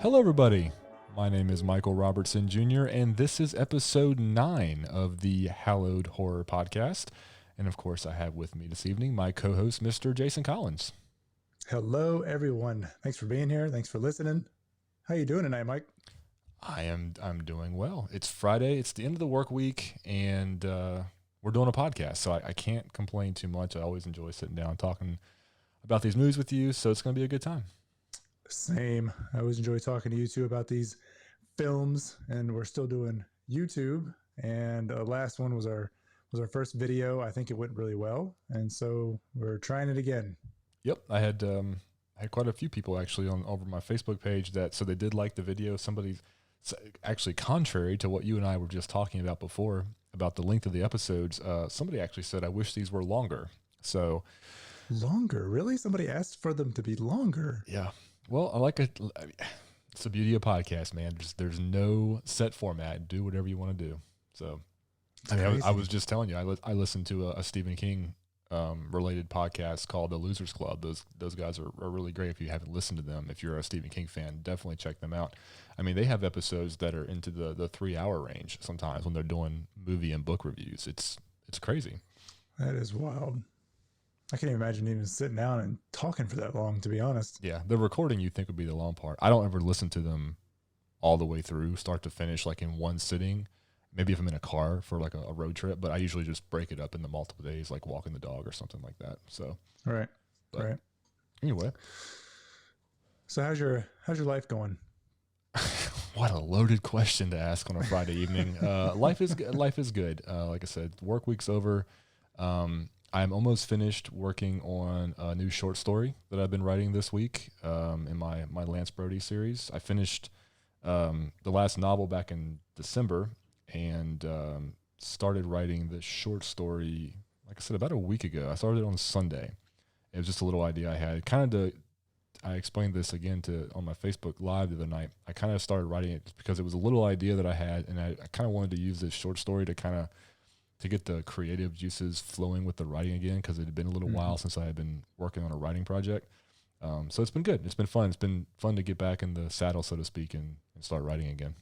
Hello, everybody. My name is Michael Robertson Jr., and this is episode 9 of the Hallowed Horror Podcast. And of course, I have with me this evening my co-host, Mr. Jason Collins. Hello, everyone. Thanks for being here. Thanks for listening. How you doing tonight, Mike? I'm doing well. It's Friday. It's the end of the work week, and we're doing a podcast, so I can't complain too much. I always enjoy sitting down talking about these movies with you, so it's going to be a good time. Same. I always enjoy talking to you two about these films, and we're still doing YouTube. And last one was our first video. I think it went really well, and so we're trying it again. Yep, I had quite a few people actually over my Facebook page so they did like the video. Somebody actually, contrary to what you and I were just talking about before about the length of the episodes, somebody actually said, "I wish these were longer." So longer, really? Somebody asked for them to be longer. Yeah. Well, I like it. It's the beauty of podcast, man. There's no set format. Do whatever you want to do. So, I was just telling you, I listened to a Stephen King related podcast called The Losers Club. Those guys are really great. If you haven't listened to them, if you're a Stephen King fan, definitely check them out. I mean, they have episodes that are into the 3-hour range sometimes when they're doing movie and book reviews. It's crazy. That is wild. I can't even imagine even sitting down and talking for that long, to be honest. Yeah, the recording you'd think would be the long part. I don't ever listen to them all the way through, start to finish, like in one sitting. Maybe if I'm in a car for like a road trip, but I usually just break it up into multiple days, like walking the dog or something like that. So, right. Anyway, so how's your life going? What a loaded question to ask on a Friday evening. Life is good. Like I said, work week's over. I'm almost finished working on a new short story that I've been writing this week in my Lance Brody series. I finished the last novel back in December and started writing the short story, like I said, about a week ago. I started it on Sunday. It was just a little idea I had. I explained this again on my Facebook Live the other night. I kind of started writing it because it was a little idea that I had, and I kind of wanted to use this short story to get the creative juices flowing with the writing again, because it had been a little while since I had been working on a writing project. So it's been good. It's been fun. It's been fun to get back in the saddle, so to speak, and start writing again.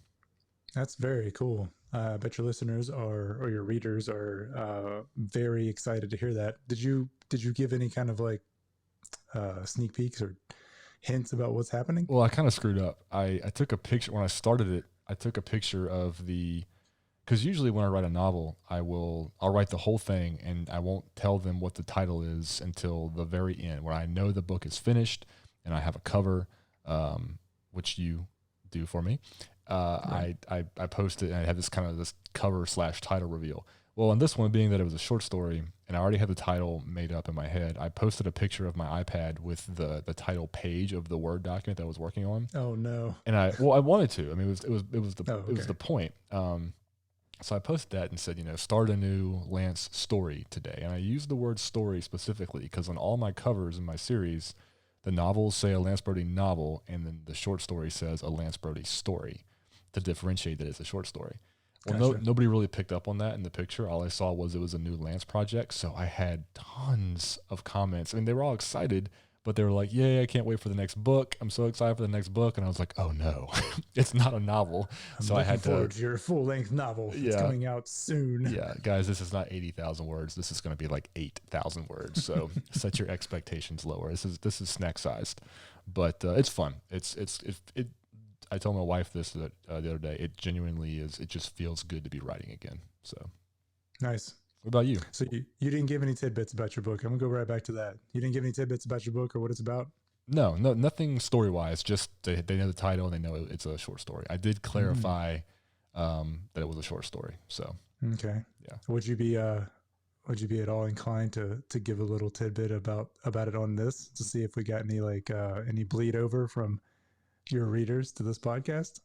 That's very cool. I bet your listeners or your readers are very excited to hear that. Did you give any kind of like sneak peeks or hints about what's happening? Well, I kind of screwed up. I took a picture when I started it. I took a picture of because usually when I write a novel, I'll write the whole thing and I won't tell them what the title is until the very end, when I know the book is finished and I have a cover, which you do for me. Right. I post it and I have this cover / title reveal. Well, in this one, being that it was a short story and I already had the title made up in my head, I posted a picture of my iPad with the title page of the Word document that I was working on. Oh no! And I wanted to. I mean, it was the point. So I posted that and said, start a new Lance story today. And I used the word story specifically because on all my covers in my series, the novels say a Lance Brody novel, and then the short story says a Lance Brody story to differentiate that it's a short story. Well, Gotcha. Nobody really picked up on that in the picture. All I saw was it was a new Lance project. So I had tons of comments. I mean, they were all excited, but they were like, "Yay, I can't wait for the next book. I'm so excited for the next book." And I was like, "Oh no, it's not a novel." So I had to your full-length novel. Yeah. It's coming out soon. Yeah, guys, this is not 80,000 words. This is going to be like 8,000 words. So set your expectations lower. This is snack sized, but it's fun. I told my wife this the other day. It genuinely is. It just feels good to be writing again. So nice. What about you? So you didn't give any tidbits about your book. I'm gonna go right back to that. You didn't give any tidbits about your book or what it's about? No, nothing story-wise. Just they know the title and they know it's a short story. I did clarify that it was a short story. So okay, yeah. Would you be at all inclined to give a little tidbit about it on this to see if we got any bleed over from your readers to this podcast?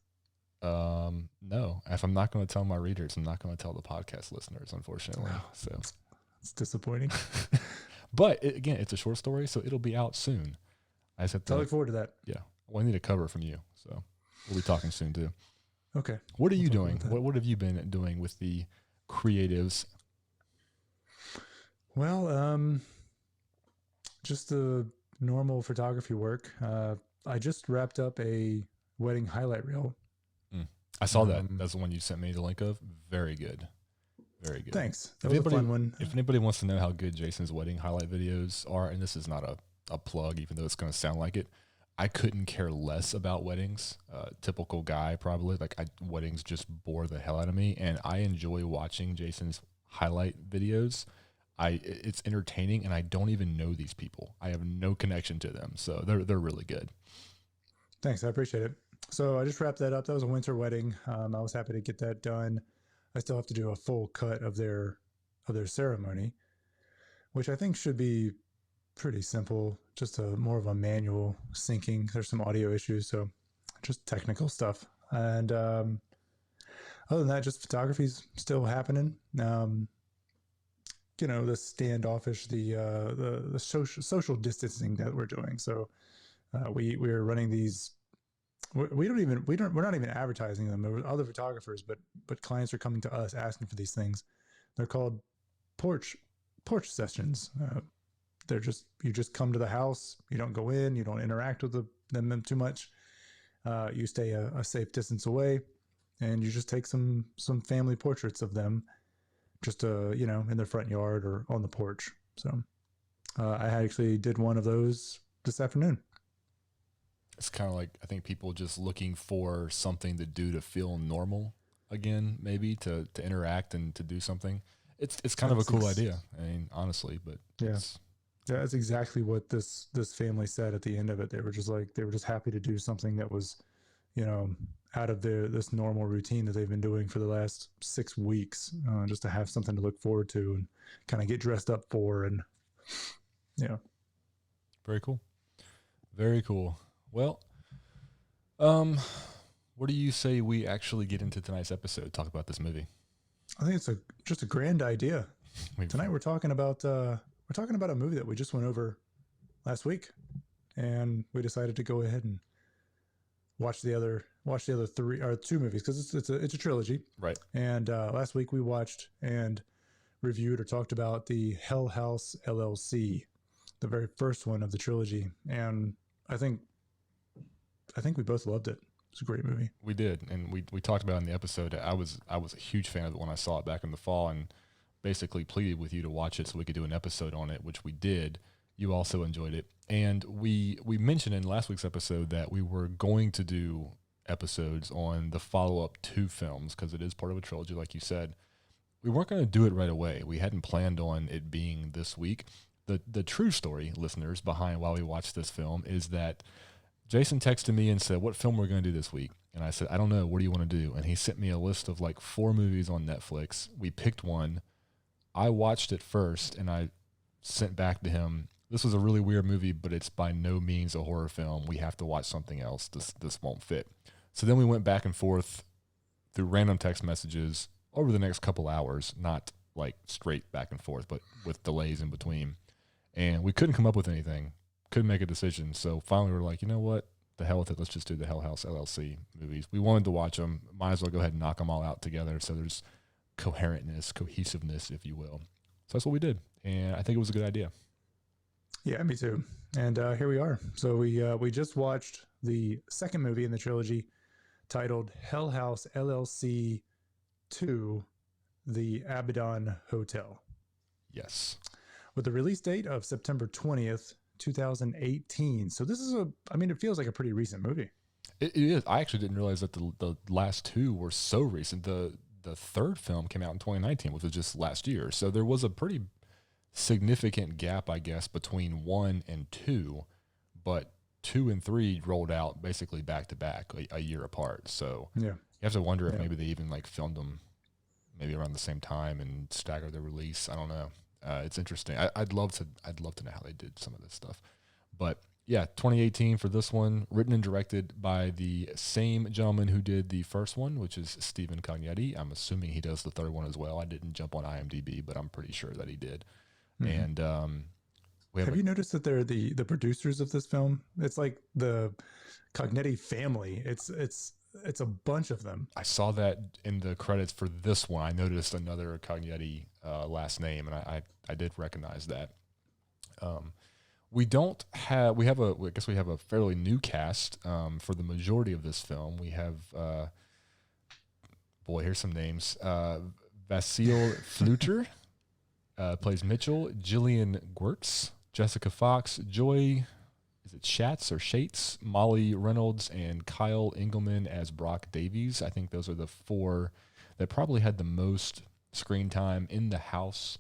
No. If I'm not going to tell my readers, I'm not going to tell the podcast listeners, unfortunately. Wow. So it's disappointing. But again, it's a short story, so it'll be out soon. I just have to look forward to that. Yeah. Well, I need a cover from you, so we'll be talking soon too. Okay. What are you doing? What have you been doing with the creatives? Well, just the normal photography work. I just wrapped up a wedding highlight reel. I saw that. That's the one you sent me the link of. Very good. Very good. Thanks. That was a fun one. If anybody wants to know how good Jason's wedding highlight videos are, and this is not a plug, even though it's going to sound like it, I couldn't care less about weddings. Typical guy, probably. Like, weddings just bore the hell out of me, and I enjoy watching Jason's highlight videos. It's entertaining, and I don't even know these people. I have no connection to them, so they're really good. Thanks, I appreciate it. So I just wrapped that up. That was a winter wedding. I was happy to get that done. I still have to do a full cut of their ceremony, which I think should be pretty simple. Just more of a manual syncing. There's some audio issues, so just technical stuff. And other than that, just photography's still happening. The standoffish, the social distancing that we're doing. So we're running these. We're not even advertising them. There were other photographers, but clients are coming to us asking for these things. They're called porch sessions. You just come to the house. You don't go in. You don't interact with them too much. You stay a safe distance away, and you just take some family portraits of them, just in their front yard or on the porch. So I actually did one of those this afternoon. It's kind of like, I think people just looking for something to do to feel normal again, maybe to interact and to do something. It's kind of a cool idea. I mean, honestly, but yeah, that's exactly what this family said at the end of it. They were just happy to do something that was, out of this normal routine that they've been doing for the last 6 weeks, just to have something to look forward to and kind of get dressed up for. And very cool. Very cool. Well, what do you say we actually get into tonight's episode? Talk about this movie. I think it's just a grand idea. Tonight we're talking about a movie that we just went over last week, and we decided to go ahead and watch the other two movies because it's a trilogy, right? And last week we watched and reviewed or talked about the HELL HOUSE LLC, the very first one of the trilogy, and I think we both loved it. It's a great movie. We did, and we talked about it in the episode. I was a huge fan of it when I saw it back in the fall, and basically pleaded with you to watch it so we could do an episode on it, which we did. You also enjoyed it, and we mentioned in last week's episode that we were going to do episodes on the follow-up 2 films because it is part of a trilogy, like you said. We weren't going to do it right away. We hadn't planned on it being this week. The true story, listeners, behind why we watched this film is that Jason texted me and said, what film we're going to do this week? And I said, I don't know. What do you want to do? And he sent me a list of like 4 movies on Netflix. We picked one. I watched it first, and I sent back to him, this was a really weird movie, but it's by no means a horror film. We have to watch something else. This won't fit. So then we went back and forth through random text messages over the next couple hours, not like straight back and forth, but with delays in between. And we couldn't come up with anything. Couldn't make a decision. So finally we were like, you know what? The hell with it. Let's just do the HELL HOUSE LLC movies. We wanted to watch them. Might as well go ahead and knock them all out together so there's cohesiveness, if you will. So that's what we did. And I think it was a good idea. Yeah, me too. And here we are. So we just watched the second movie in the trilogy titled HELL HOUSE LLC II, The Abaddon Hotel. Yes. With the release date of September 20th, 2018. So this is it feels like a pretty recent movie. It is. I actually didn't realize that the last 2 were so recent. The third film came out in 2019, which was just last year. So there was a pretty significant gap, I guess, between 1 and 2, but 2 and 3 rolled out basically back to back, a year apart. So yeah, you have to wonder if maybe they even like filmed them maybe around the same time and staggered the release. I don't know. It's interesting. I'd love to know how they did some of this stuff. But yeah, 2018 for this one, written and directed by the same gentleman who did the first one, which is Stephen Cognetti. I'm assuming he does the third one as well. I didn't jump on IMDb, but I'm pretty sure that he did. Mm-hmm. And have you noticed that they're the producers of this film? It's like the Cognetti family. It's a bunch of them. I saw that in the credits for this one. I noticed another Cognetti last name, and I did recognize that. We don't have. I guess we have a fairly new cast for the majority of this film. We have. Boy, here's some names. Vasil Fluter plays Mitchell. Jillian Gwertz, Jessica Fox, Joy. Is it Schatz or Shates? Molly Reynolds and Kyle Engelman as Brock Davies. I think those are the four that probably had the most screen time in the house,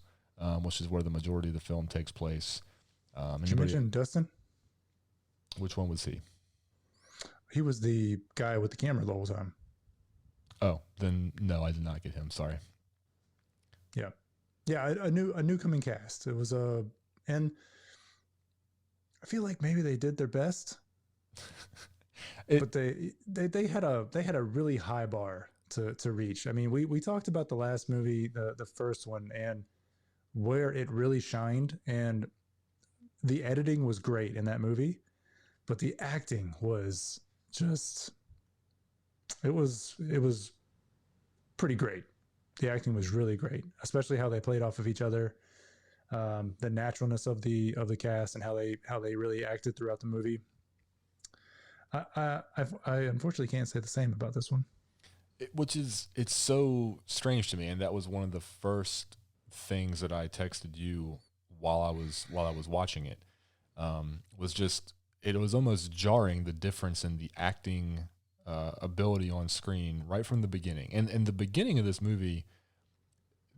which is where the majority of the film takes place. Did you mention Dustin? Which one was he? He was the guy with the camera the whole time. Oh, then no, I did not get him. Sorry. Yeah, a newcoming cast. It was and I feel like maybe they did their best, but they had a really high bar to reach. I mean, we talked about the last movie, the first one, and where it really shined, and the editing was great in that movie, but the acting was just it was pretty great. The acting was really great, especially how they played off of each other, the naturalness of the cast, and how they really acted throughout the movie. I unfortunately can't say the same about this one. It's so strange to me, and that was one of the first things that I texted you while I was watching it. Was just it was almost jarring, the difference in the acting ability on screen right from the beginning. And in the beginning of this movie,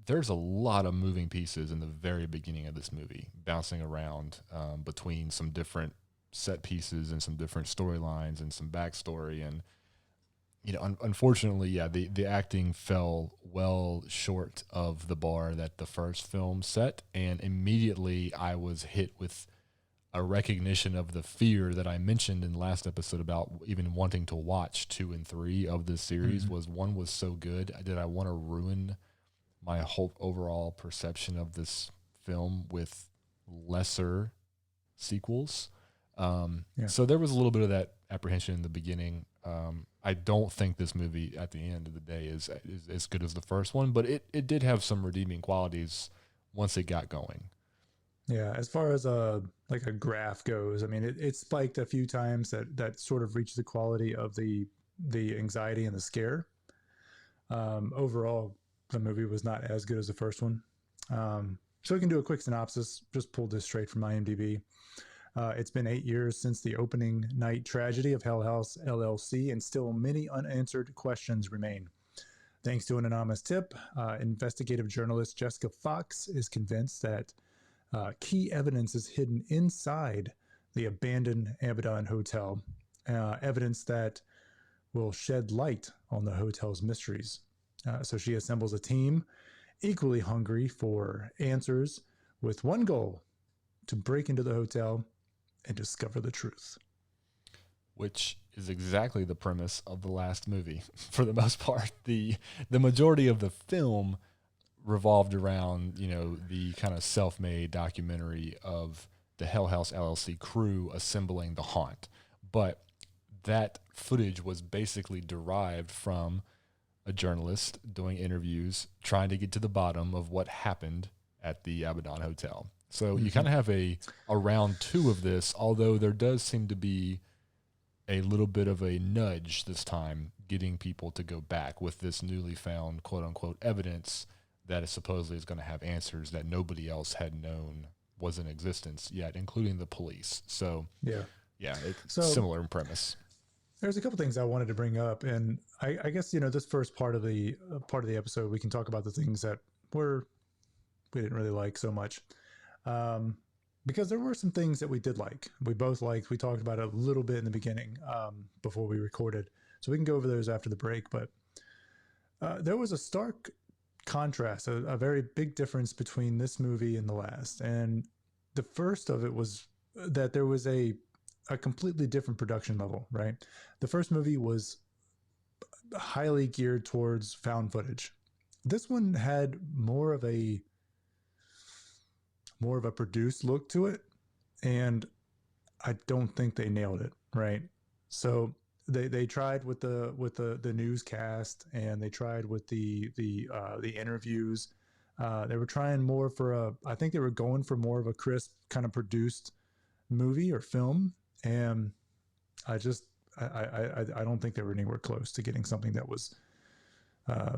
there's a lot of moving pieces in the very beginning of this movie, bouncing around between some different set pieces and some different storylines and some backstory. And, unfortunately, yeah, the acting fell well short of the bar that the first film set. And immediately I was hit with a recognition of the fear that I mentioned in the last episode about even wanting to watch 2 and 3 of this series. Was one was so good. Did I want to ruin my whole overall perception of this film with lesser sequels? So there was a little bit of that apprehension in the beginning. I don't think this movie at the end of the day is as good as the first one, but it did have some redeeming qualities once it got going. Yeah, as far as a graph goes, I mean, it spiked a few times that sort of reached the quality of the anxiety and the scare. Overall, the movie was not as good as the first one. So we can do a quick synopsis. Just pulled this straight from IMDb. It's been 8 years since the opening night tragedy of HELL HOUSE LLC, and still many unanswered questions remain. Thanks to an anonymous tip, investigative journalist Jessica Fox is convinced that key evidence is hidden inside the abandoned Abaddon Hotel, evidence that will shed light on the hotel's mysteries. So she assembles a team equally hungry for answers, with one goal: to break into the hotel and discover the truth. Which is exactly the premise of the last movie. For the most part, the majority of the film revolved around, the kind of self-made documentary of the HELL HOUSE LLC crew assembling the haunt. But that footage was basically derived from a journalist doing interviews, trying to get to the bottom of what happened at the Abaddon Hotel. So you kind of have a round 2 of this, although there does seem to be a little bit of a nudge this time, getting people to go back with this newly found quote-unquote evidence that is supposedly is going to have answers that nobody else had known was in existence yet, including the police. So yeah, it's similar in premise. There's a couple things I wanted to bring up, and I guess this first part of the episode, we can talk about the things that we didn't really like so much, because there were some things that we did like. We both liked. We talked about it a little bit in the beginning before we recorded, so we can go over those after the break. But there was a stark contrast, a very big difference between this movie and the last. And the first of it was that there was a completely different production level, right? The first movie was highly geared towards found footage. This one had more of a produced look to it, and I don't think they nailed it, right? So they tried with the newscast, and they tried with the interviews. They were trying more for I think they were going for more of a crisp kind of produced movie or film, and I just I don't think they were anywhere close to getting something that was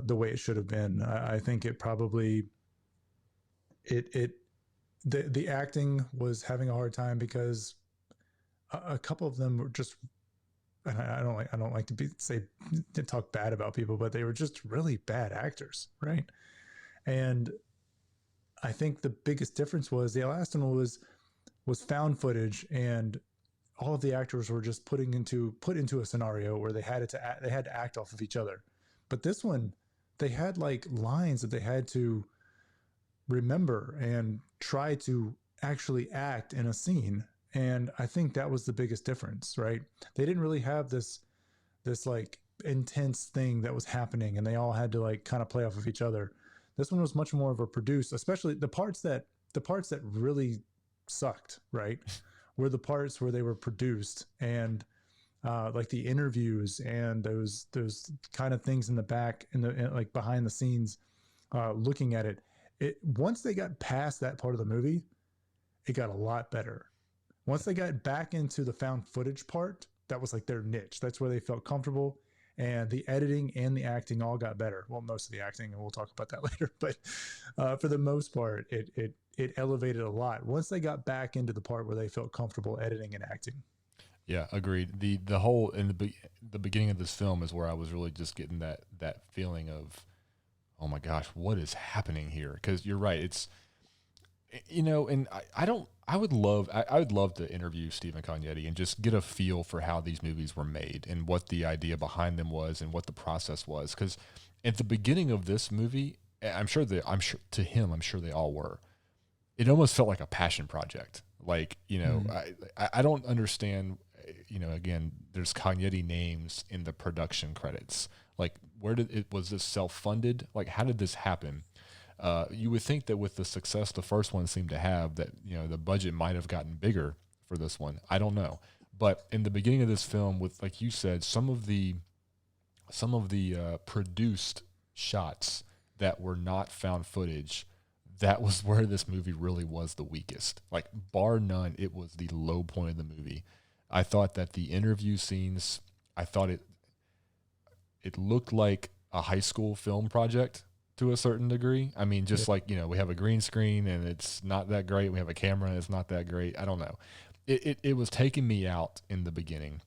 the way it should have been. I think it probably it the acting was having a hard time because a couple of them were just. And I don't like to talk bad about people, but they were just really bad actors, right? And I think the biggest difference was the last one was found footage, and all of the actors were just put into a scenario where they had to act off of each other. But this one, they had like lines that they had to remember and try to actually act in a scene. And I think that was the biggest difference, right? They didn't really have this like intense thing that was happening, and they all had to like kind of play off of each other. This one was much more of a produced, especially the parts that really sucked, right? Were the parts where they were produced, and like the interviews and those kind of things in the back like behind the scenes, looking at it. Once they got past that part of the movie, it got a lot better. Once they got back into the found footage part, that was like their niche. That's where they felt comfortable, and the editing and the acting all got better. Well, most of the acting, and we'll talk about that later, but for the most part, it elevated a lot once they got back into the part where they felt comfortable editing and acting. Yeah, agreed. The whole in the beginning of this film is where I was really just getting that feeling of, oh my gosh, what is happening here? Because you're right, it's, you know, and I would love to interview Stephen Cognetti and just get a feel for how these movies were made and what the idea behind them was and what the process was. Because at the beginning of this movie, I'm sure they all were. It almost felt like a passion project. Like, you know, I don't understand. You know, again, there's Cognetti names in the production credits. Like, was this self-funded? Like, how did this happen? You would think that with the success the first one seemed to have, that, you know, the budget might have gotten bigger for this one. I don't know. But in the beginning of this film, with, like you said, some of the produced shots that were not found footage, that was where this movie really was the weakest. Like, bar none, it was the low point of the movie. I thought that the interview scenes, I thought it looked like a high school film project to a certain degree. I mean, just like, you know, we have a green screen and it's not that great. We have a camera and it's not that great. I don't know. It was taking me out in the beginning.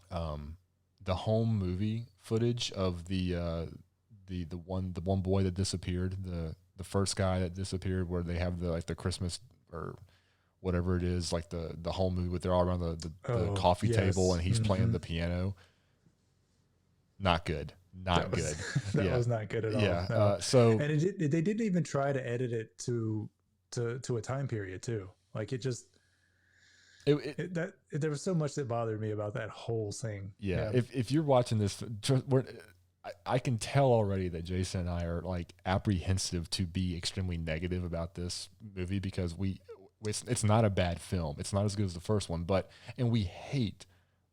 The home movie footage of the one boy that disappeared, the first guy that disappeared, where they have the Christmas or whatever it is, like the home movie with they're all around the coffee table and he's playing the piano. Not good. Not good. That was not good at all. Yeah. No. And they didn't even try to edit it to a time period too. Like, it just there was so much that bothered me about that whole thing. Yeah. If you're watching this, I can tell already that Jason and I are like apprehensive to be extremely negative about this movie, because it's not a bad film. It's not as good as the first one, and we hate,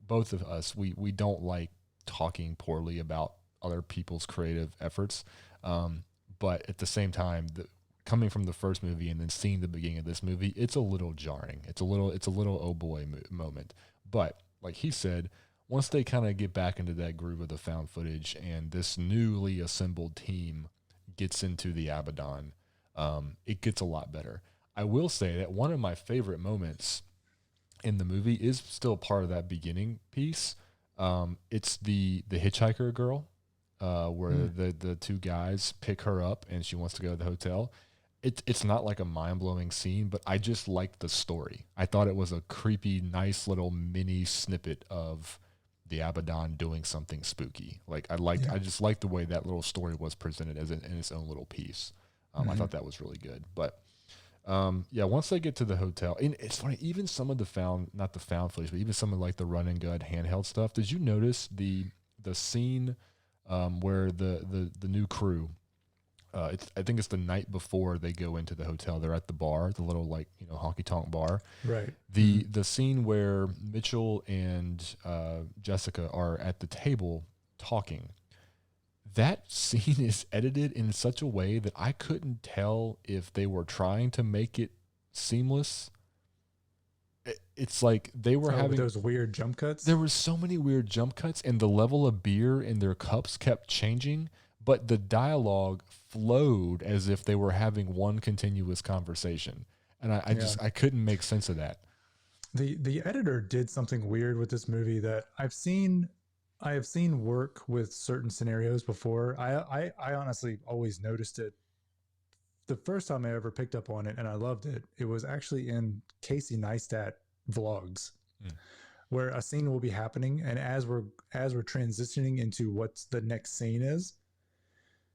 both of us, we don't like talking poorly about other people's creative efforts. But at the same time, coming from the first movie and then seeing the beginning of this movie, it's a little jarring. It's a little oh boy moment. But like he said, once they kind of get back into that groove of the found footage and this newly assembled team gets into the Abaddon, it gets a lot better. I will say that one of my favorite moments in the movie is still part of that beginning piece. It's the hitchhiker girl, where the two guys pick her up and she wants to go to the hotel. It's not like a mind-blowing scene, but I just liked the story. I thought it was a creepy, nice little mini snippet of the Abaddon doing something spooky. Like, I just liked the way that little story was presented in its own little piece. I thought that was really good. But once they get to the hotel, and it's funny, even some of not the found footage, but even some of like the run and gun handheld stuff. Did you notice the scene where the new crew, I think it's the night before they go into the hotel, they're at the bar, the little, like, you know, honky tonk bar. Right. The scene where Mitchell and Jessica are at the table talking. That scene is edited in such a way that I couldn't tell if they were trying to make it seamless it's like they were having those weird jump cuts. There were so many weird jump cuts, and the level of beer in their cups kept changing, but the dialogue flowed as if they were having one continuous conversation. And I couldn't make sense of that. The editor did something weird with this movie that I have seen work with certain scenarios before. I honestly always noticed it. The first time I ever picked up on it and I loved it, it was actually in Casey Neistat vlogs, where a scene will be happening, and as we're transitioning into what's the next scene is,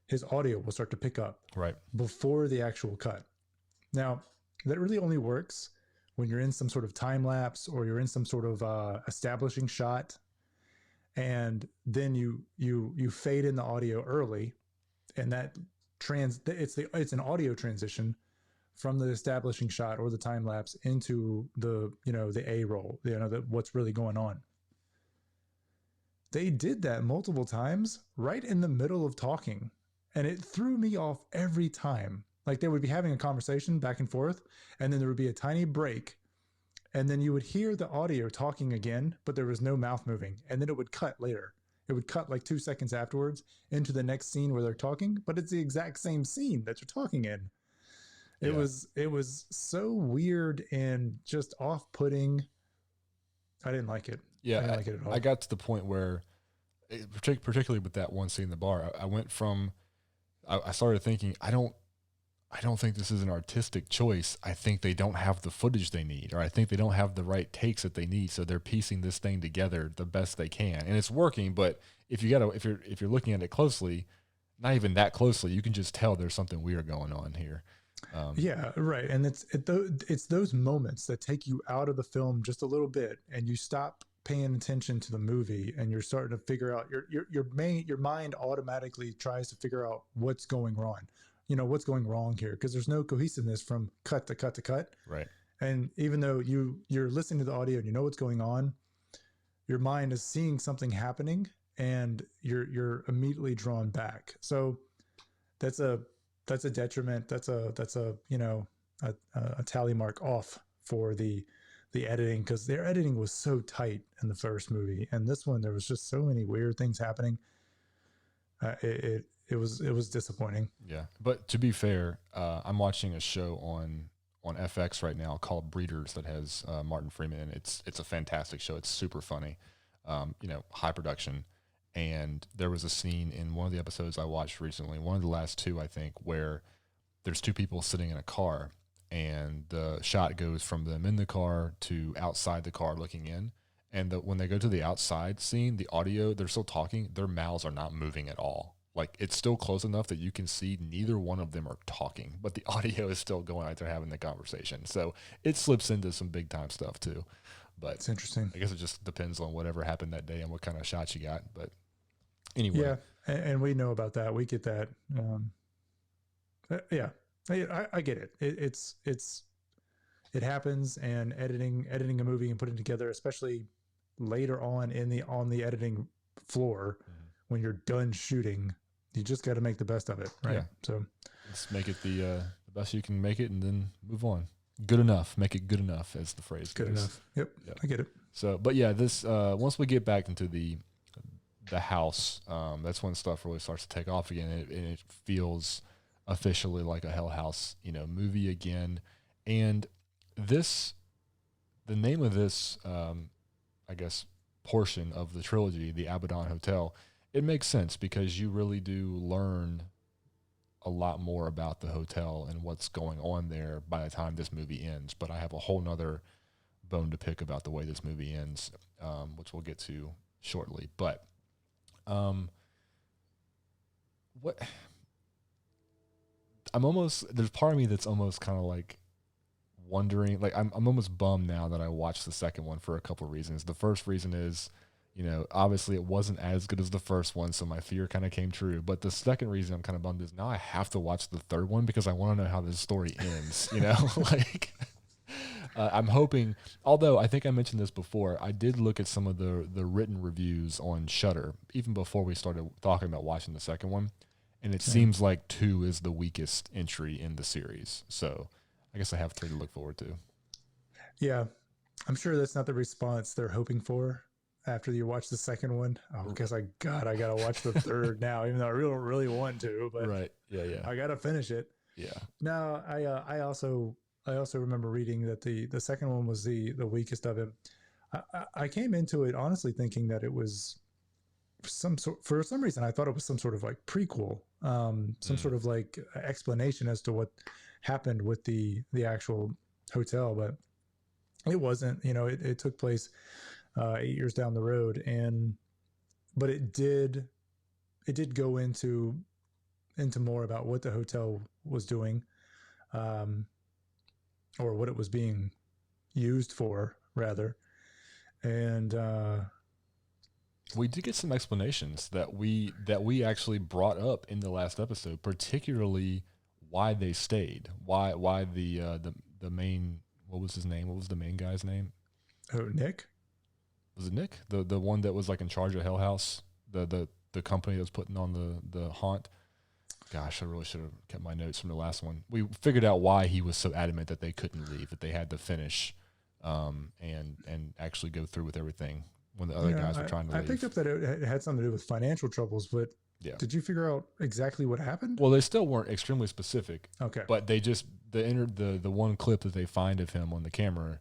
his audio will start to pick up right before the actual cut. Now, that really only works when you're in some sort of time lapse or you're in some sort of establishing shot, and then you fade in the audio early, and that it's an audio transition from the establishing shot or the time lapse into the the A roll, what's really going on. They did that multiple times right in the middle of talking, and it threw me off every time. Like, they would be having a conversation back and forth, and then there would be a tiny break, and then you would hear the audio talking again, but there was no mouth moving, and then it would cut later. It would cut like 2 seconds afterwards into the next scene where they're talking, but it's the exact same scene that you're talking in. It was so weird and just off-putting. I didn't like it. Yeah, I didn't like it at all. I got to the point where, particularly with that one scene in the bar, I went from, I started thinking, I don't think this is an artistic choice. I think they don't have the footage they need, or I think they don't have the right takes that they need. So they're piecing this thing together the best they can, and it's working. But if you're looking at it closely, not even that closely, you can just tell there's something weird going on here. Yeah, right. And it's those moments that take you out of the film just a little bit, and you stop paying attention to the movie, and you're starting to figure out your mind automatically tries to figure out what's going wrong. What's going wrong here, because there's no cohesiveness from cut to cut to cut. Right. And even though you're listening to the audio and you know what's going on, your mind is seeing something happening, and you're immediately drawn back. So that's a detriment. That's a tally mark off for the editing, because their editing was so tight in the first movie, and this one there was just so many weird things happening. It was disappointing. Yeah, but to be fair, I'm watching a show on FX right now called Breeders that has Martin Freeman in it. It's a fantastic show. It's super funny, high production. And there was a scene in one of the episodes I watched recently, one of the last two, I think, where there's two people sitting in a car, and the shot goes from them in the car to outside the car looking in. And when they go to the outside scene, the audio, they're still talking, their mouths are not moving at all. Like, it's still close enough that you can see neither one of them are talking, but the audio is still going like they're having the conversation. So it slips into some big time stuff too. But it's interesting. I guess it just depends on whatever happened that day and what kind of shots you got. But anyway. Yeah, and we know about that. We get that. Yeah, I get it. It happens, and editing a movie and putting it together, especially later on on the editing floor, when you're done shooting, you just got to make the best of it, right? Yeah. So let's make it the best you can make it, and then move on. Good enough. Make it good enough, as the phrase goes. Good enough. Yep. I get it. So, but yeah, this once we get back into the house, that's when stuff really starts to take off again, and it feels officially like a Hell House, movie again. And the name of this, I guess, portion of the trilogy, the Abaddon Hotel, it makes sense because you really do learn a lot more about the hotel and what's going on there by the time this movie ends. But I have a whole nother bone to pick about the way this movie ends, which we'll get to shortly. But there's part of me that's almost kind of like wondering, like I'm almost bummed now that I watched the second one for a couple of reasons. The first reason is, obviously it wasn't as good as the first one, so my fear kind of came true. But the second reason I'm kind of bummed is now I have to watch the third one because I want to know how this story ends, like I'm hoping, although I think I mentioned this before, I did look at some of the written reviews on Shudder even before we started talking about watching the second one, and it seems like 2 is the weakest entry in the series. So I guess I have 3 to look forward to. Yeah. I'm sure that's not the response they're hoping for after you watch the second one. Oh, because I gotta watch the third now, even though I really want to, but Right. Yeah. Yeah. I gotta finish it. Yeah. No, I also remember reading that the second one was the weakest of it. I came into it honestly thinking that it was for some reason I thought it was some sort of like prequel, some sort of like explanation as to what happened with the actual hotel, but it wasn't. You know, it took place 8 years down the road, but it did go into more about what the hotel was doing, um, or what it was being used for, rather. And we did get some explanations that we actually brought up in the last episode, particularly why they stayed, why the main, what was his name? What was the main guy's name? oh, Nick? Was it Nick? The one that was like in charge of Hell House, the company that was putting on the haunt. Gosh, I really should have kept my notes from the last one. We figured out why he was so adamant that they couldn't leave, that they had to finish, and actually go through with everything when the other guys were trying to leave. I picked up that it had something to do with financial troubles, but Yeah. did you figure out exactly what happened? Well, they still weren't extremely specific. Okay. But they just the one clip that they find of him on the camera,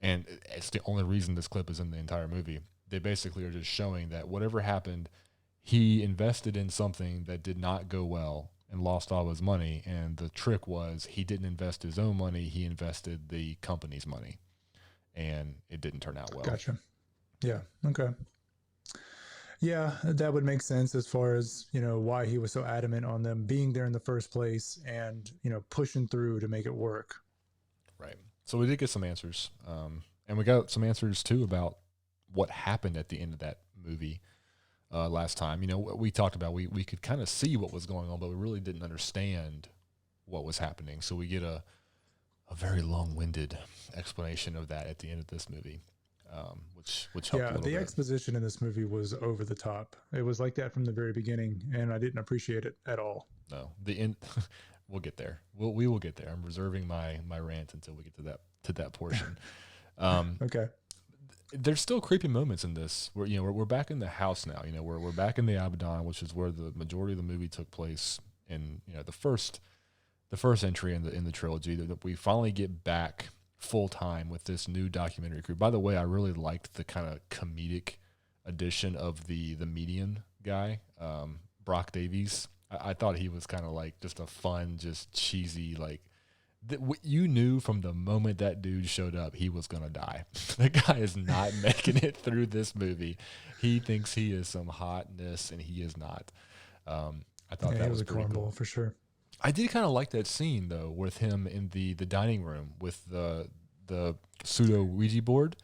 and it's the only reason this clip is in the entire movie. They basically are just showing that whatever happened, he invested in something that did not go well and lost all his money. And the trick was he didn't invest his own money; he invested the company's money, and it didn't turn out well. Gotcha. Yeah. Okay. Yeah, that would make sense as far as, you know, why he was so adamant on them being there in the first place and, you know, pushing through to make it work. Right. So we did get some answers. And we got some answers too about what happened at the end of that movie last time. You know, we talked about, we could kind of see what was going on, but we really didn't understand what was happening. So we get a very long-winded explanation of that at the end of this movie. Which helped a little bit. Exposition in this movie was over the top. It was like that from the very beginning, and I didn't appreciate it at all. No, the end. We'll get there. We will get there. I'm reserving my rant until we get to that portion. Okay. There's still creepy moments in this. We're back in the house now. You know, we're back in the Abaddon, which is where the majority of the movie took place. In, you know, the first entry in the trilogy. That we finally get back full time with this new documentary crew. By the way, I really liked the kind of comedic addition of the median guy, Brock Davies. I thought he was kind of like just a fun, just cheesy, like you knew from the moment that dude showed up, he was going to die. The guy is not making it through this movie. He thinks he is some hotness and he is not. I thought that was a cornball cool. For sure. I did kind of like that scene though with him in the dining room with the pseudo Ouija board,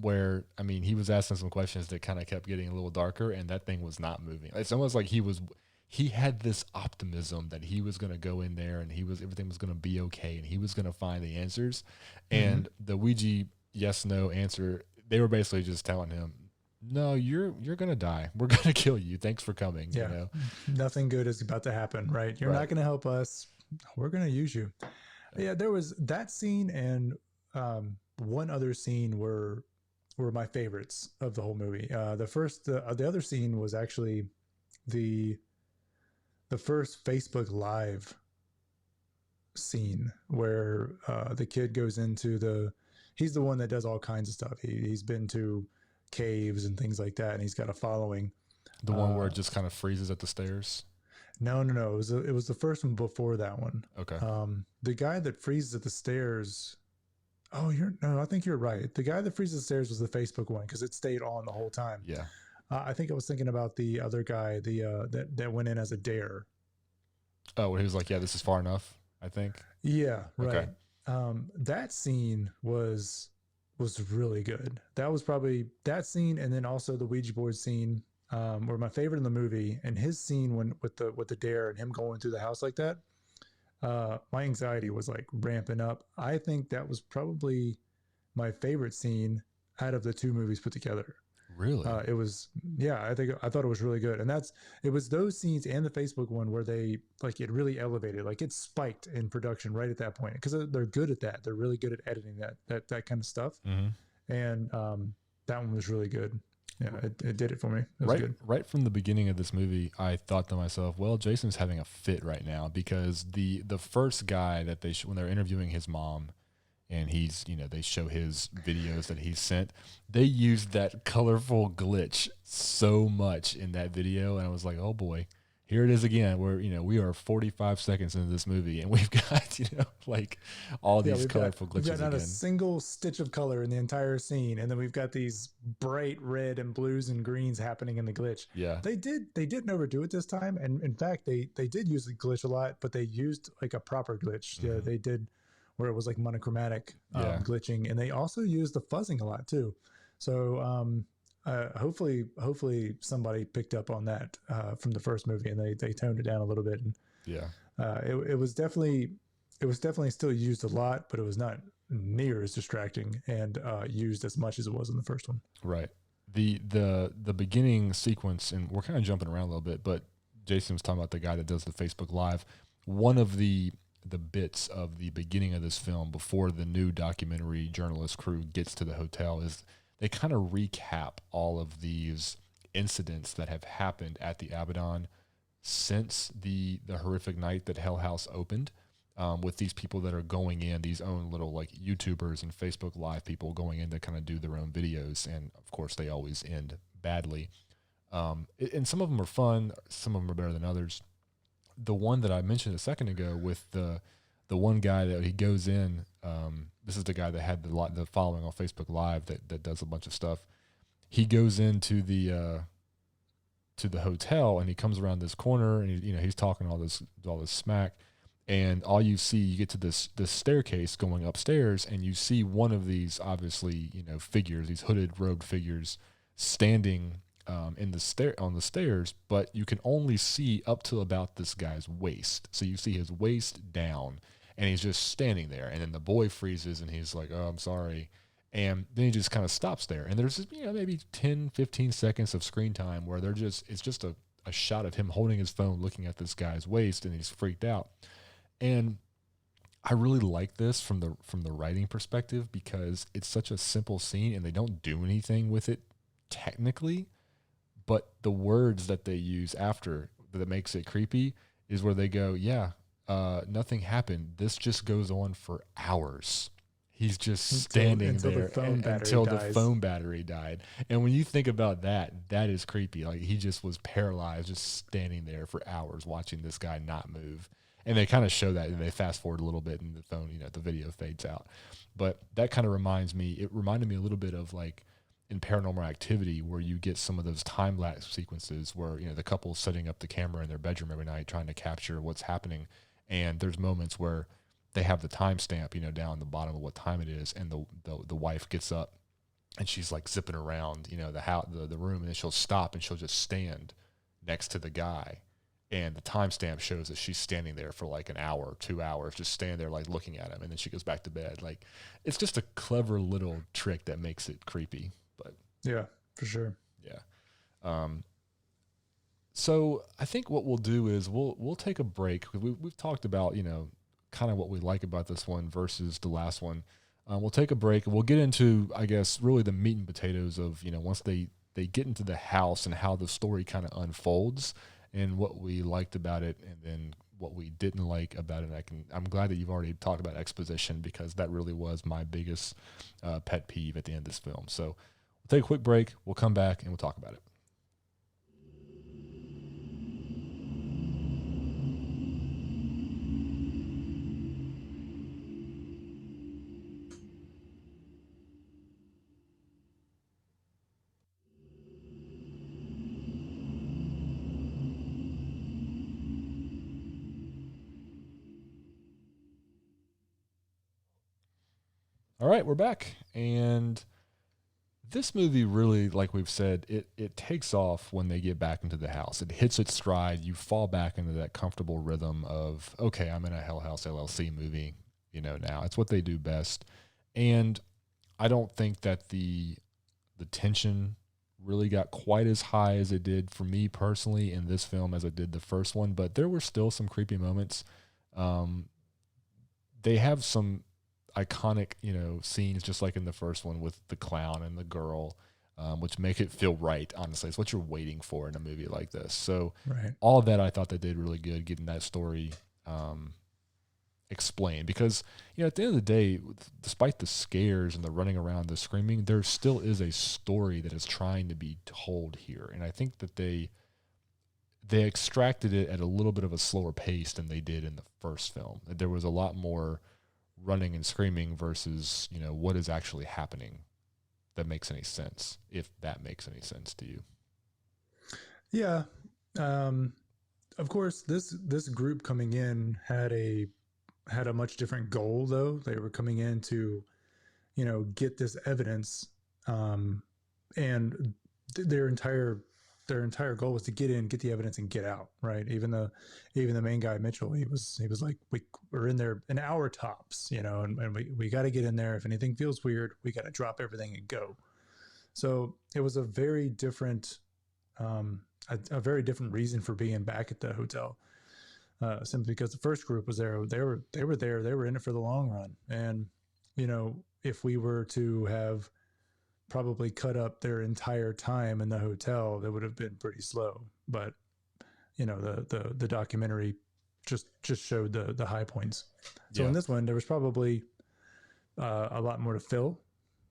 where, I mean, he was asking some questions that kind of kept getting a little darker, and that thing was not moving. It's almost like he had this optimism that he was going to go in there and everything was going to be okay and he was going to find the answers. And the Ouija yes no answer, they were basically just telling him, no, you're going to die. We're going to kill you. Thanks for coming. Yeah. You know? Nothing good is about to happen, right? You're not going to help us. We're going to use you. Yeah, there was that scene and one other scene were my favorites of the whole movie. The other scene was actually the first Facebook Live scene where the kid goes into he's the one that does all kinds of stuff. He's been to caves and things like that, and he's got a following. The one where it just kind of freezes at the stairs? No. It was the first one before that one. Okay. The guy that freezes at the stairs. Oh, I think you're right. The guy that freezes the stairs was the Facebook one because it stayed on the whole time. Yeah. I think I was thinking about the other guy, that went in as a dare. Oh, where he was like, yeah, this is far enough, I think. Yeah, right. Okay. That scene was really good. That was probably that scene, and then also the Ouija board scene were my favorite in the movie. And his scene with the dare and him going through the house like that, my anxiety was like ramping up. I think that was probably my favorite scene out of the two movies put together. Really? It was, yeah, I thought it was really good. And it was those scenes and the Facebook one where they like it really elevated, like it spiked in production right at that point because they're good at that. They're really good at editing that kind of stuff. Mm-hmm. And that one was really good. Yeah, it did it for me. It was Right, good. right from the beginning of this movie, I thought to myself, well, Jason's having a fit right now because the first guy that when they're interviewing his mom, and he's, they show his videos that he sent, they used that colorful glitch so much in that video, and I was like, oh boy, here it is again. Where we are 45 seconds into this movie, and we've got like all these colorful glitches we've got not again. a single stitch of color in the entire scene, and then we've got these bright red and blues and greens happening in the glitch. Yeah, they didn't overdo it this time, and in fact they did use the glitch a lot, but they used like a proper glitch. Mm-hmm. Yeah, they did, where it was like monochromatic glitching, and they also used the fuzzing a lot too. So hopefully somebody picked up on that from the first movie, and they toned it down a little bit. And it was definitely still used a lot, but it was not near as distracting and used as much as it was in the first one. Right. The beginning sequence, and we're kind of jumping around a little bit, but Jason was talking about the guy that does the Facebook Live. One of the bits of the beginning of this film before the new documentary journalist crew gets to the hotel is they kind of recap all of these incidents that have happened at the Abaddon since the horrific night that Hell House opened, with these people that are going in, these own little like YouTubers and Facebook Live people going in to kind of do their own videos. And of course they always end badly. And some of them are fun. Some of them are better than others. The one that I mentioned a second ago with the one guy that he goes in, this is the guy that had the following on Facebook Live that does a bunch of stuff. He goes into the hotel, and he comes around this corner, and he's talking all this smack, and all you see, you get to this staircase going upstairs, and you see one of these obviously figures, these hooded robed figures, standing on the stairs, but you can only see up to about this guy's waist. So you see his waist down, and he's just standing there. And then the boy freezes, and he's like, "Oh, I'm sorry." And then he just kind of stops there. And there's maybe 10, 15 seconds of screen time where it's just a shot of him holding his phone, looking at this guy's waist, and he's freaked out. And I really like this from the writing perspective because it's such a simple scene, and they don't do anything with it technically. But the words that they use after that makes it creepy is where they go, nothing happened. This just goes on for hours. He's just standing there until the phone battery died. And when you think about that is creepy. Like, he just was paralyzed, just standing there for hours watching this guy not move. And they kind of show that, and they fast forward a little bit, and the phone, the video fades out. But that kind of reminded me a little bit of like in Paranormal Activity, where you get some of those time-lapse sequences where, the couple's setting up the camera in their bedroom every night trying to capture what's happening. And there's moments where they have the timestamp, down the bottom of what time it is. And the wife gets up, and she's like zipping around, the room, and then she'll stop, and she'll just stand next to the guy. And the timestamp shows that she's standing there for like an hour, 2 hours, just standing there like looking at him. And then she goes back to bed. Like, it's just a clever little trick that makes it creepy. But yeah, for sure. Yeah. So I think what we'll do is we'll take a break. We've talked about, kind of what we like about this one versus the last one. We'll take a break, and we'll get into, I guess, really the meat and potatoes of, once they get into the house and how the story kind of unfolds and what we liked about it, and then what we didn't like about it. I'm glad that you've already talked about exposition, because that really was my biggest pet peeve at the end of this film. So we'll take a quick break. We'll come back, and we'll talk about it. All right, we're back. And this movie really, like we've said, it takes off when they get back into the house. It hits its stride. You fall back into that comfortable rhythm of, okay, I'm in a Hell House LLC movie, now. It's what they do best. And I don't think that the tension really got quite as high as it did for me personally in this film as it did the first one, but there were still some creepy moments. They have some iconic, scenes just like in the first one with the clown and the girl, which make it feel right. Honestly, it's what you're waiting for in a movie like this. So, Right. all of that I thought they did really good, getting that story explained. Because at the end of the day, despite the scares and the running around, the screaming, there still is a story that is trying to be told here, and I think that they extracted it at a little bit of a slower pace than they did in the first film. There was a lot more running and screaming versus, what is actually happening that makes any sense, if that makes any sense to you. Yeah. Of course, this group coming in had a much different goal, though. They were coming in to, get this evidence, and their entire goal was to get in, get the evidence, and get out. Right. Even the main guy Mitchell, he was like, we're in there an hour tops, and we got to get in there. If anything feels weird, we got to drop everything and go. So it was a very different, a very different reason for being back at the hotel. Simply because the first group was there. They were there. They were in it for the long run. And, if we were to have probably cut up their entire time in the hotel, that would have been pretty slow. But, the documentary just showed the high points. So in this one, there was probably a lot more to fill,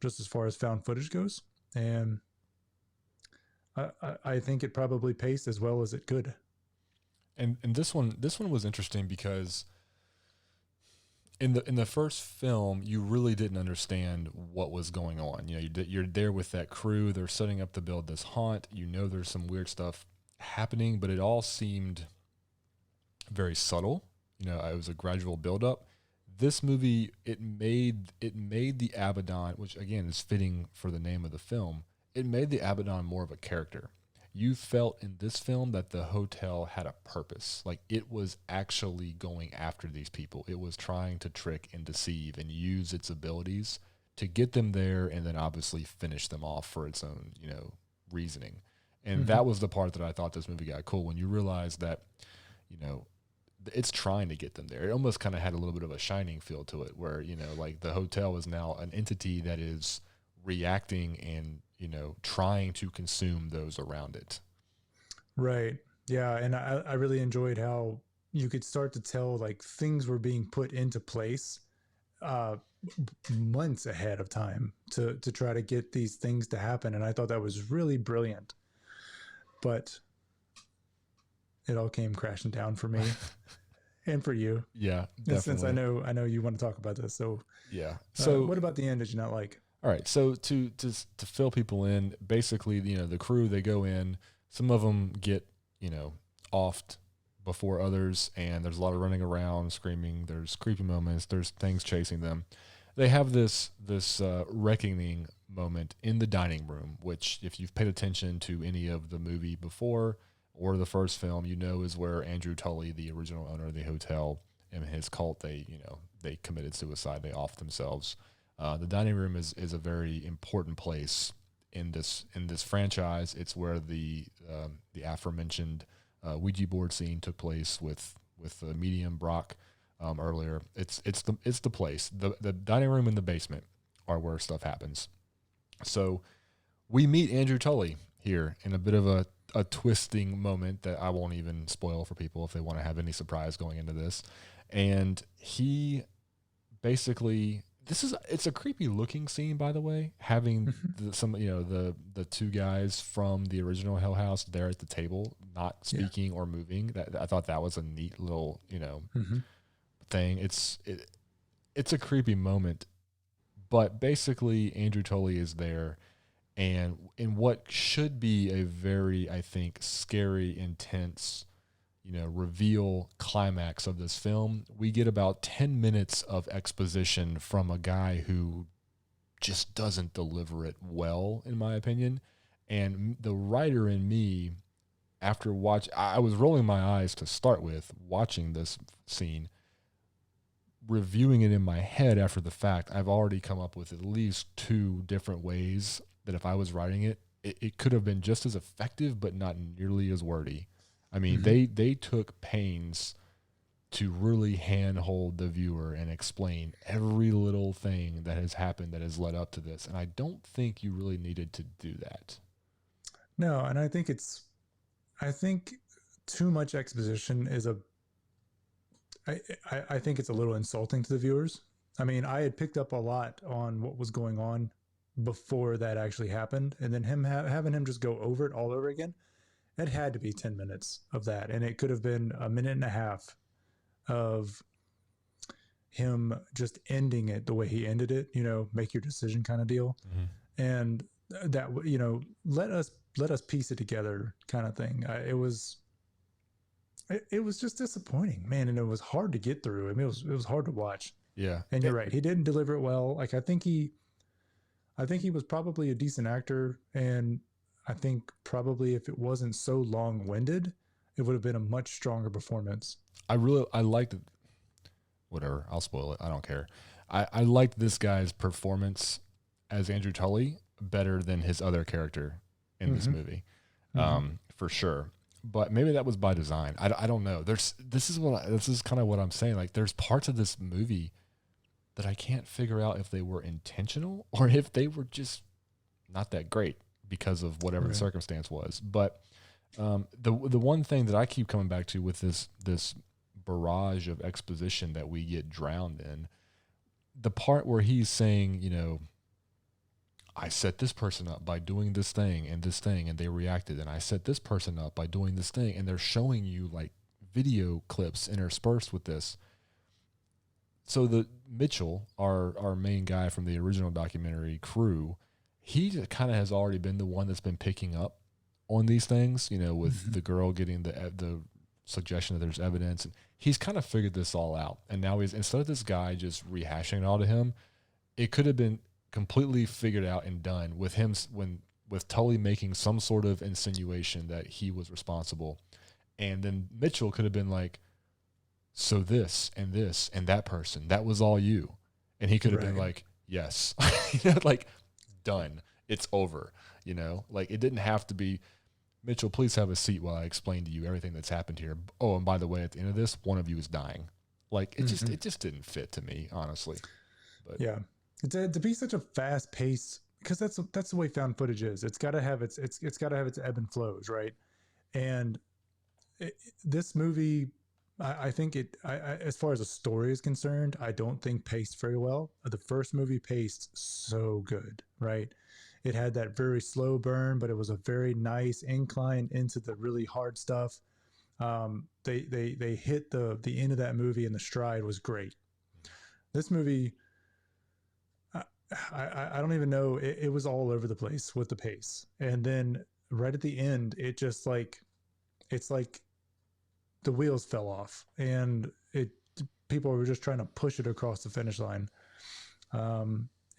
just as far as found footage goes. And I think it probably paced as well as it could. And this one was interesting because in the first film, you really didn't understand what was going on. You're there with that crew. They're setting up to build this haunt. There's some weird stuff happening, but it all seemed very subtle. It was a gradual buildup. This movie, it made the Abaddon, which again is fitting for the name of the film, it made the Abaddon more of a character. You felt in this film that the hotel had a purpose. Like, it was actually going after these people. It was trying to trick and deceive and use its abilities to get them there, and then obviously finish them off for its own, reasoning. And that was the part that I thought this movie got cool, when you realize that, it's trying to get them there. It almost kind of had a little bit of a Shining feel to it, where, like, the hotel is now an entity that is reacting and, trying to consume those around it. Right. Yeah. And I really enjoyed how you could start to tell, like, things were being put into place months ahead of time to try to get these things to happen. And I thought that was really brilliant. But it all came crashing down for me and for you. Yeah, definitely. Since I know you want to talk about this. So yeah. So what about the end did you not like? All right. So to fill people in, basically, the crew, they go in, some of them get, offed before others, and there's a lot of running around, screaming. There's creepy moments. There's things chasing them. They have this reckoning moment in the dining room, which, if you've paid attention to any of the movie before or the first film, is where Andrew Tully, the original owner of the hotel, and his cult, they committed suicide. They offed themselves. The dining room is a very important place in this franchise. It's where the aforementioned Ouija board scene took place with the medium Brock earlier. It's the place. The dining room and the basement are where stuff happens. So we meet Andrew Tully here in a bit of a twisting moment that I won't even spoil for people if they want to have any surprise going into this. And he basically, it's a creepy looking scene, by the way, having the two guys from the original Hell House there at the table, not speaking or moving. That I thought that was a neat little thing. It's a creepy moment, but basically Andrew Tully is there, and in what should be a very, I think, scary, intense, reveal climax of this film, we get about 10 minutes of exposition from a guy who just doesn't deliver it well, in my opinion. And the writer in me, I was rolling my eyes to start with, watching this scene, reviewing it in my head after the fact. I've already come up with at least two different ways that if I was writing it, it could have been just as effective, but not nearly as wordy. I mean, they took pains to really handhold the viewer and explain every little thing that has happened that has led up to this. And I don't think you really needed to do that. No, and I think too much exposition is I think it's a little insulting to the viewers. I mean, I had picked up a lot on what was going on before that actually happened, and then having him just go over it all over again. It had to be 10 minutes of that, and it could have been a minute and a half of him just ending it the way he ended it, make your decision kind of deal. And that, let us piece it together kind of thing. It was just disappointing, man. And it was hard to get through. I mean, it was hard to watch. Yeah. And you're right. He didn't deliver it well. Like, I think he was probably a decent actor. And I think probably if it wasn't so long winded, it would have been a much stronger performance. I liked it. Whatever. I'll spoil it. I don't care. I liked this guy's performance as Andrew Tully better than his other character in this movie. For sure. But maybe that was by design. I don't know. This is kind of what I'm saying. Like, there's parts of this movie that I can't figure out if they were intentional or if they were just not that great because of whatever the circumstance was. But the one thing that I keep coming back to with this barrage of exposition that we get drowned in, the part where he's saying, I set this person up by doing this thing, and they reacted. And I set this person up by doing this thing, and they're showing you like video clips interspersed with this. So the Mitchell, our main guy from the original documentary crew, he kind of has already been the one that's been picking up on these things, with the girl getting the suggestion that there's evidence. And he's kind of figured this all out. And now instead of this guy just rehashing it all to him, it could have been completely figured out and done with him with Tully making some sort of insinuation that he was responsible. And then Mitchell could have been like, so this and that person, that was all you. And he could have been like, yes, like done. It's over. Like, it didn't have to be, Mitchell, please have a seat while I explain to you everything that's happened here. Oh, and by the way, at the end of this, one of you is dying. Like, it just didn't fit to me, honestly. But yeah. To be such a fast pace, because that's the way found footage is. It's got to have its ebb and flows, right? And this movie, I think as far as the story is concerned, I don't think paced very well. The first movie paced so good, right? It had that very slow burn, but it was a very nice incline into the really hard stuff. They hit the end of that movie, and the stride was great. This movie, I don't even know. It was all over the place with the pace. And then right at the end, it just it's like the wheels fell off, and people were just trying to push it across the finish line.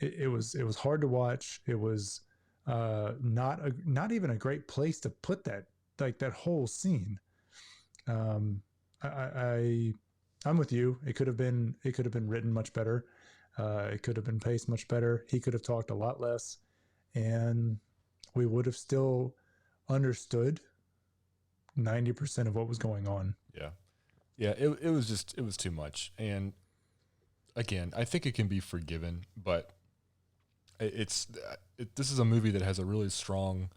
It was hard to watch. It was not even a great place to put that whole scene. I'm with you. It could have been written much better. It could have been paced much better. He could have talked a lot less, and we would have still understood 90% of what was going on. Yeah. It was too much. And again, I think it can be forgiven, but this is a movie that has a really strong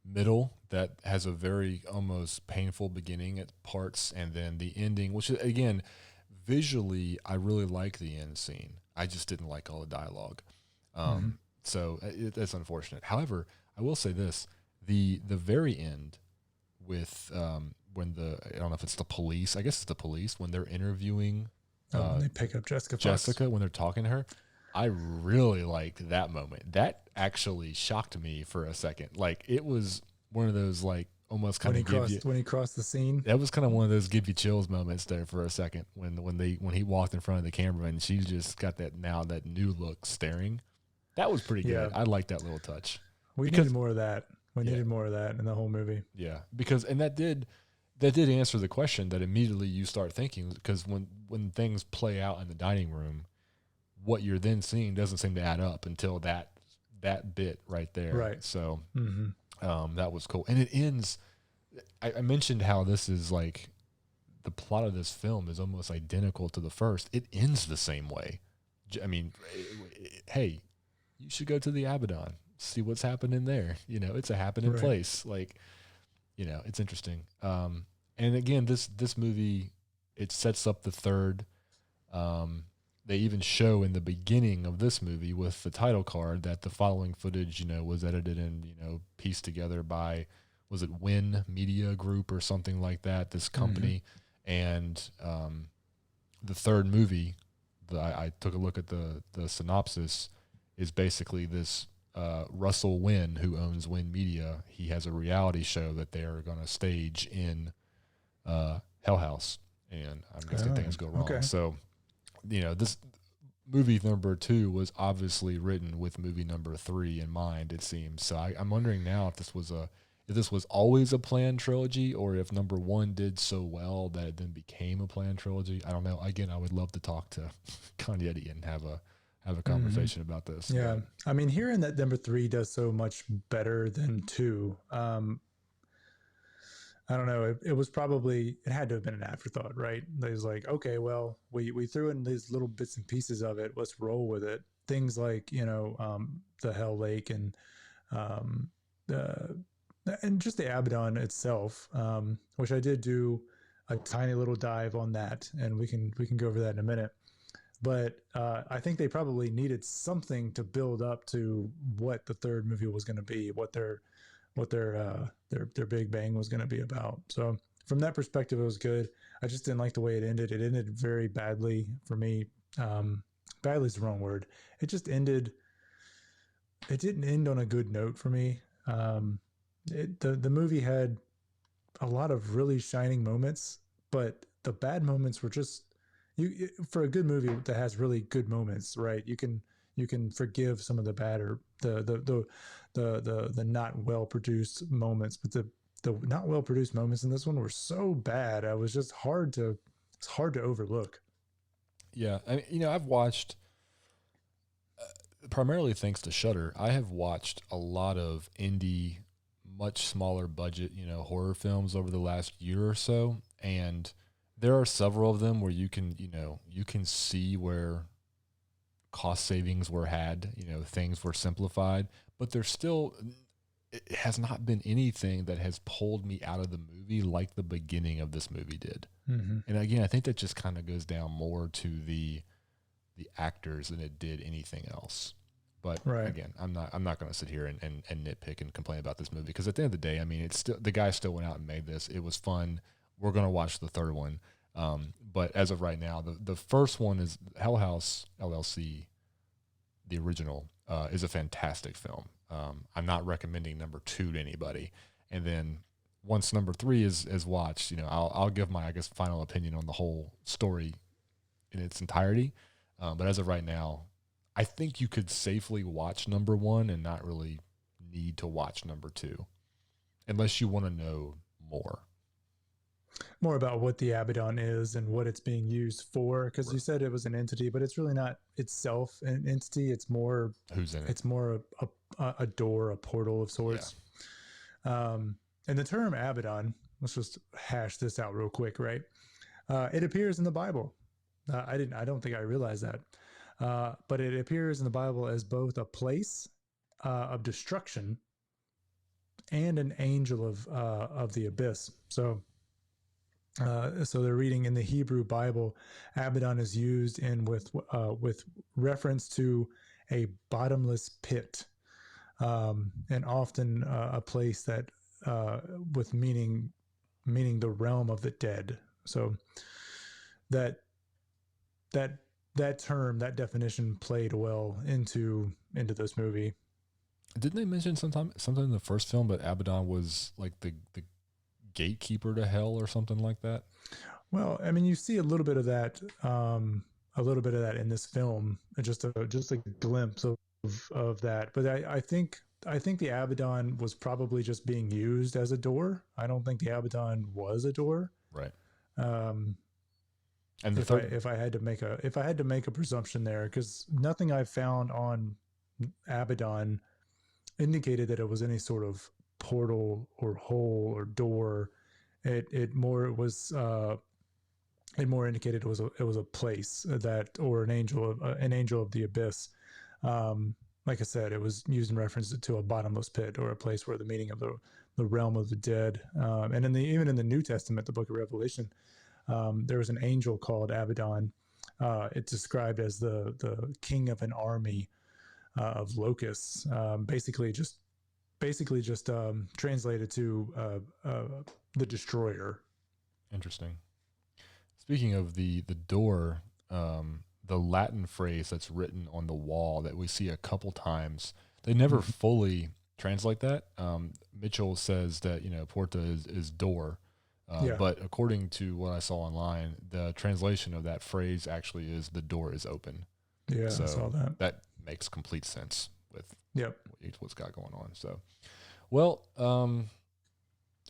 middle that has a very almost painful beginning at parts, and then the ending, which again, visually, I really like the end scene. I just didn't like all the dialogue. So that's unfortunate. However, I will say this, the very end with when I don't know if it's the police, I guess it's the police, when they're interviewing when they pick up Jessica, when they're talking to her, I really liked that moment. That actually shocked me for a second. Like, it was one of those, like, almost kind of when he crossed the scene. That was kind of one of those give you chills moments there for a second when he walked in front of the camera and she just got that new look staring. That was pretty good. I liked that little touch. We needed more of that. We needed more of that in the whole movie. Yeah, because that did answer the question that immediately you start thinking, because when things play out in the dining room, what you're then seeing doesn't seem to add up until that bit right there. Right. So That was cool. And it ends, I mentioned how this is like, the plot of this film is almost identical to the first. It ends the same way. I mean, hey, you should go to the Abaddon, see what's happening there. You know, it's a happening Right. place. Like, you know, it's interesting. And again, this movie, it sets up the third. They even show in the beginning of this movie with the title card that the following footage, you know, was edited and, you know, pieced together by, was it Win Media Group or something like that, this company. And the third movie, I took a look at the synopsis, is basically this Russell Wynn, who owns Wynn Media. He has a reality show that they're going to stage in Hell House, and I'm guessing things go wrong. Okay. So, you know, this movie number 2 was obviously written with movie number 3 in mind, it seems. So I'm wondering now if this was always a planned trilogy, or if number 1 did so well that it then became a planned trilogy. I don't know. Again, I would love to talk to Cognetti and have a conversation about this. Yeah. I mean, hearing that number 3 does so much better than 2, I don't know. It was probably, it had to have been an afterthought, right? It was like, okay, well, we threw in these little bits and pieces of it. Let's roll with it. Things like, you know, the Hell Lake and the and just the Abaddon itself, which I did do a tiny little dive on that, and we can go over that in a minute. But I think they probably needed something to build up to what the third movie was going to be, what their big bang was going to be about. So from that perspective, it was good. I just didn't like the way it ended. It ended very badly for me. Badly is the wrong word. It just ended. It didn't end on a good note for me. The movie had a lot of really shining moments, but the bad moments were just for a good movie that has really good moments, right? You can forgive some of the bad or the not well produced moments, but the not well produced moments in this one were so bad. It's hard to overlook. Yeah, I mean, you know, I've watched primarily thanks to Shudder. I have watched a lot of indie, much smaller budget, you know, horror films over the last year or so, and there are several of them where you can see where cost savings were had, you know, things were simplified, but there's still, it has not been anything that has pulled me out of the movie like the beginning of this movie did. Mm-hmm. And again, I think that just kind of goes down more to the actors than it did anything else. But Right. again, I'm not going to sit here and nitpick and complain about this movie, because at the end of the day, I mean, it's still, the guy still went out and made this. It was fun. We're going to watch the third one. But as of right now, the first one is Hell House LLC, the original, is a fantastic film. I'm not recommending number 2 to anybody. And then once number 3 is watched, you know, I'll give my, I guess, final opinion on the whole story in its entirety. But as of right now, I think you could safely watch number 1 and not really need to watch number 2, unless you want to know more. More about what the Abaddon is and what it's being used for, because Right. you said it was an entity, but it's really not itself an entity. It's more Who's in it? it's more a door, a portal of sorts. Yeah. And the term Abaddon, let's just hash this out real quick, right? It appears in the Bible. I don't think I realized that, but it appears in the Bible as both a place of destruction and an angel of the abyss. So they're reading in the Hebrew Bible, Abaddon is used with reference to a bottomless pit, and often a place that with meaning the realm of the dead. So that term, that definition played well into this movie. Didn't they mention something in the first film that Abaddon was like the gatekeeper to hell or something like that? Well, I mean, you see a little bit of that in this film, just a glimpse of that. But I think the Abaddon was probably just being used as a door. I don't think the Abaddon was a door. Right. And if I had to make a presumption there, because nothing I found on Abaddon indicated that it was any sort of portal or hole or door. It more indicated it was a place that, or an angel of the abyss. Like I said, it was used in reference to a bottomless pit, or a place where the meaning of the realm of the dead. And even in the New Testament, the Book of Revelation, there was an angel called Abaddon. It's described as the king of an army of locusts. Basically just translated to the destroyer. Interesting. Speaking of the door, the Latin phrase that's written on the wall that we see a couple times, they never fully translate that. Mitchell says that, porta is door. But according to what I saw online, the translation of that phrase actually is the door is open. Yeah, so I saw that. That makes complete sense with what's got going on. So, well,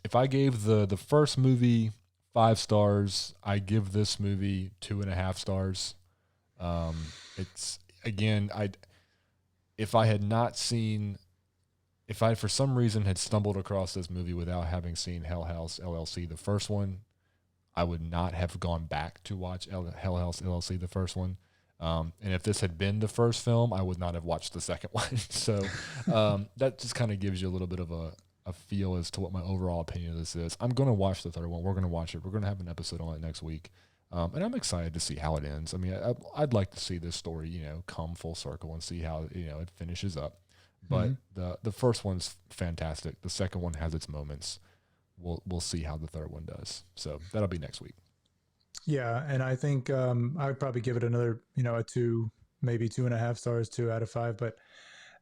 if I gave the first movie 5 stars, I give this movie 2.5 stars. It's, again, if I for some reason had stumbled across this movie without having seen HELL HOUSE LLC, the first one, I would not have gone back to watch HELL HOUSE LLC, the first one. And if this had been the first film, I would not have watched the second one. So that just kind of gives you a little bit of a feel as to what my overall opinion of this is. I'm going to watch the third one. We're going to watch it. We're going to have an episode on it next week. And I'm excited to see how it ends. I mean, I'd like to see this story, come full circle and see how, it finishes up. But the first one's fantastic. The second one has its moments. We'll see how the third one does. So that'll be next week. Yeah, and I think I would probably give it another, a 2, maybe 2.5 stars, 2 out of 5. But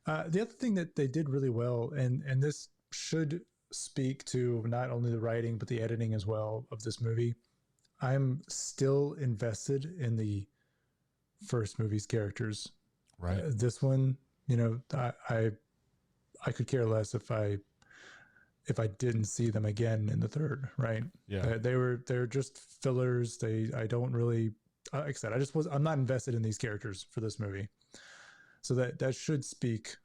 the other thing that they did really well, and this should speak to not only the writing but the editing as well of this movie. I'm still invested in the first movie's characters. Right. This one, I could care less if I didn't see them again in the third, right? Yeah. They're just fillers. I don't really, like I said, I'm not invested in these characters for this movie. So that should speak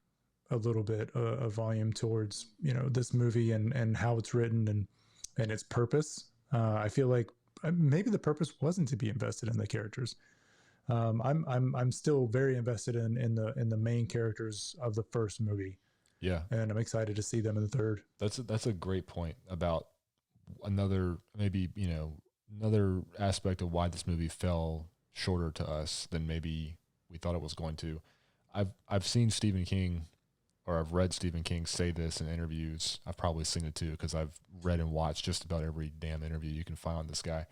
a little bit of volume towards, this movie and how it's written and its purpose. I feel like maybe the purpose wasn't to be invested in the characters. I'm still very invested in the main characters of the first movie. Yeah. And I'm excited to see them in the third. That's a great point about another aspect of why this movie fell shorter to us than maybe we thought it was going to. I've seen Stephen King, or I've read Stephen King say this in interviews. I've probably seen it too, because I've read and watched just about every damn interview you can find on this guy.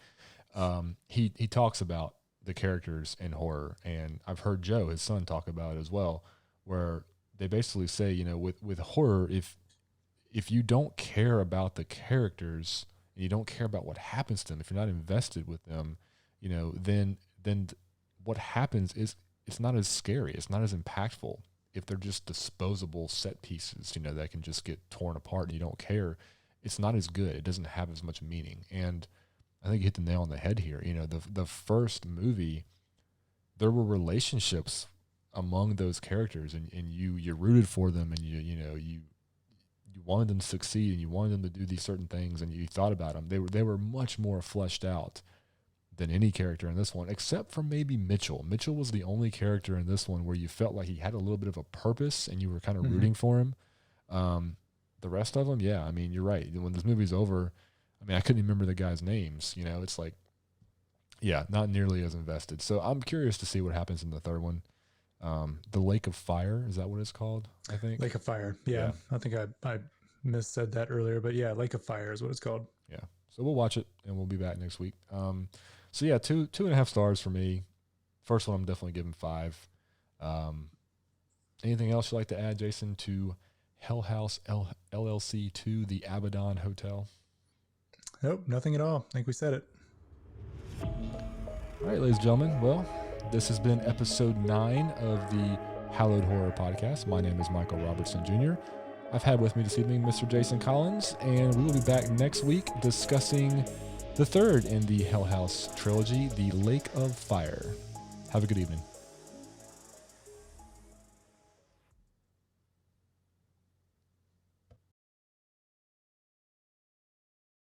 He talks about the characters in horror, and I've heard Joe, his son, talk about it as well, where they basically say, with horror, if you don't care about the characters and you don't care about what happens to them, if you're not invested with them, then what happens is it's not as scary, it's not as impactful. If they're just disposable set pieces, that can just get torn apart and you don't care, it's not as good. It doesn't have as much meaning. And I think you hit the nail on the head here. The first movie, there were relationships among those characters, and you rooted for them, and you wanted them to succeed, and you wanted them to do these certain things, and you thought about them. They were much more fleshed out than any character in this one, except for maybe Mitchell. Mitchell was the only character in this one where you felt like he had a little bit of a purpose and you were kind of rooting for him. The rest of them, yeah, I mean, you're right. When this movie's over, I mean, I couldn't even remember the guys' names. It's like, yeah, not nearly as invested. So I'm curious to see what happens in the third one. The Lake of Fire, is that what it's called? I think Lake of Fire. Yeah. I think I missaid that earlier, but yeah, Lake of Fire is what it's called. Yeah. So we'll watch it and we'll be back next week. So yeah, 2.5 stars for me. First one, I'm definitely giving 5. Anything else you'd like to add, Jason, to HELL HOUSE LLC II, the Abaddon Hotel? Nope, nothing at all. I think we said it. All right, ladies and gentlemen. Well, this has been episode 9 of the Hallowed Horror Podcast. My name is Michael Robertson Jr. I've had with me this evening Mr. Jason Collins, and we will be back next week discussing the third in the HELL HOUSE trilogy, the Lake of Fire. Have a good evening.